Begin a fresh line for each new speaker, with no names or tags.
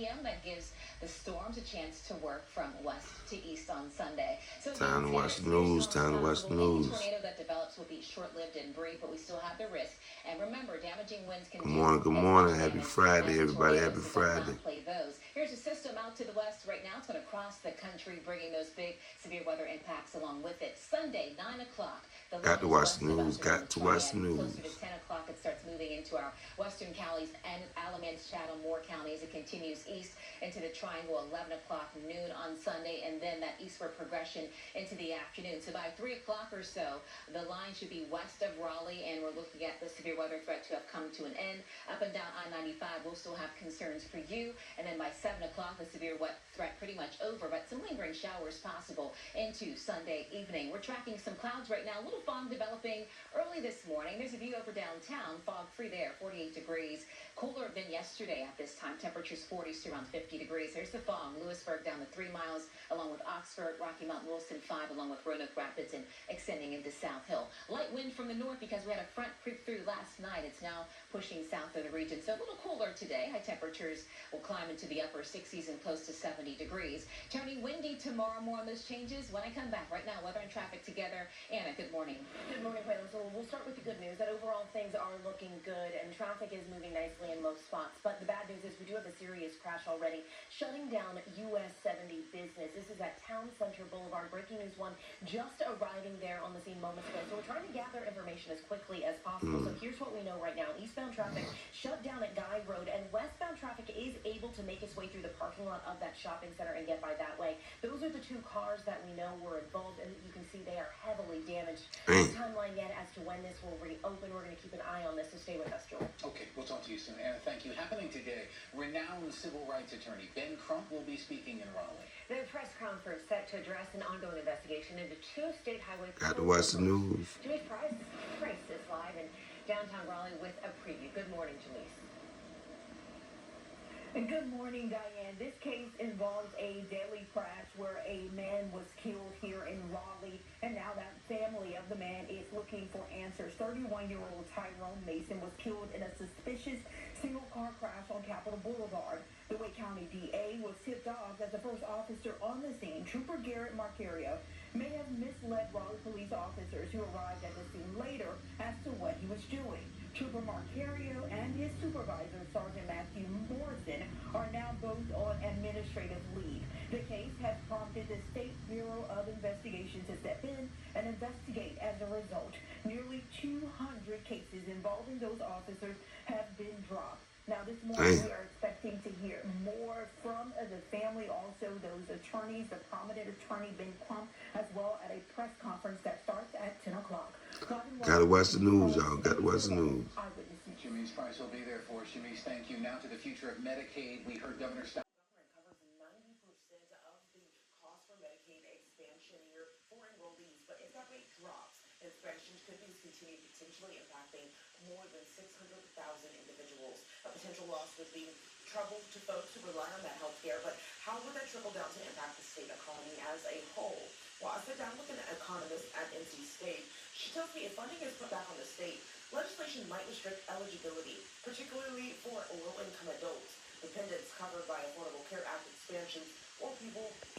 p.m. That gives the storms a chance to work from west to east on Sunday. So
Time to watch the news. Time to watch the
any
news.
tornado that develops will be short-lived and brief, but we still have the risk. And remember, damaging winds can
Good morning. Good morning. Happy Friday, everybody. Happy Friday.
Play those. Here's a system out to the west right now. It's going to cross the country, bringing those big severe weather impacts along with it. Sunday, 9 o'clock.
Got to watch the news. Got to watch the news.
Closer to 10 o'clock, it starts moving into our western counties and Alamance, Chatham, Moore counties. It continues east into the Triangle, 11 o'clock noon on Sunday, and then that eastward progression into the afternoon. So by 3 o'clock or so, the line should be west of Raleigh, and we're looking at the severe weather threat to have come to an end. Up and down I-95, we'll still have concerns for you, and then by 7 o'clock, the severe wet threat pretty much over, but some lingering showers possible into Sunday evening. We're tracking some clouds right now, a little fog developing early this morning. There's a view over downtown, fog-free there, 48 degrees. Cooler than yesterday at this time. Temperatures 40s to around 50 degrees. There's the fog. Lewisburg down to 3 miles, along with Oxford, Rocky Mount, Wilson 5, along with Roanoke Rapids, and extending into South Hill. Light wind from the north because we had a front creep through last night. It's now pushing south of the region. So a little cooler today. High temperatures will climb into the upper 60s and close to 70 degrees. Turning windy tomorrow. More on those changes when I come back. Right now, weather and traffic together. Anna, good morning.
Good morning, Quayla. So we'll start with the good news that overall things are looking good and traffic is moving nicely in most spots. But the bad news is we do have a serious crash already shutting down US 70 business. This is at Town Center Boulevard. Breaking news one just arriving there on the scene moments ago. So we're trying to gather information as quickly as possible. So here's what we know right now. Eastbound traffic shut down at Guy Road, and westbound traffic is able to make its way through the parking lot of that shopping center and get by that way. Those are the two cars that we know were involved, and you can see they are heavily damaged. No timeline yet as to when this will reopen. We're going to keep an eye on this, so stay with us, Joel.
Okay, we'll talk to you soon. Anna, thank you. Happening today, renowned civil rights attorney Ben Crump will be speaking in Raleigh.
The press conference set to address an ongoing investigation into two state highway.
Got to watch the news.
Jameis Price is live in downtown Raleigh with a preview. Good morning, Jameis.
Good morning, Diane. This case involves a deadly crash where a man was killed here in Raleigh, and now that family of the man is looking for answers. 31-year-old Tyrone Mason was killed in a suspicious single-car crash on Capitol Boulevard. The Wake County DA was tipped off as the first officer on the scene, Trooper Garrett Marcario, may have misled Raleigh police officers who arrived at the scene later as to what he was doing. Trooper Marcario and his supervisor, Sergeant Matthew Morrison, are now both on administrative leave. The case has prompted the State Bureau of Investigation to step in and investigate. As a result, nearly 200 cases involving those officers have been dropped. Now, this morning, we are expecting to hear more from the family, also those attorneys, the prominent attorney, Ben Crump, as well at a press conference that starts at 10 o'clock.
Got to watch the news, y'all. Got to watch the news.
Jameis Price will be there for us. Jameis, thank you. Now to the future of Medicaid. We heard Governor Stone.
Covers 90% of the cost for Medicaid expansion year for enrollees, but if that rate drops, expansions could be continued, potentially impacting more than 600,000 individuals. A potential loss would be trouble to folks who rely on that health care, but how would that trickle down to impact the state economy as a whole? Well, I sit down with an economist at NC State. She tells me if funding is put back on the state, legislation might restrict eligibility, particularly for low-income adults, dependents covered by Affordable Care Act expansions, or people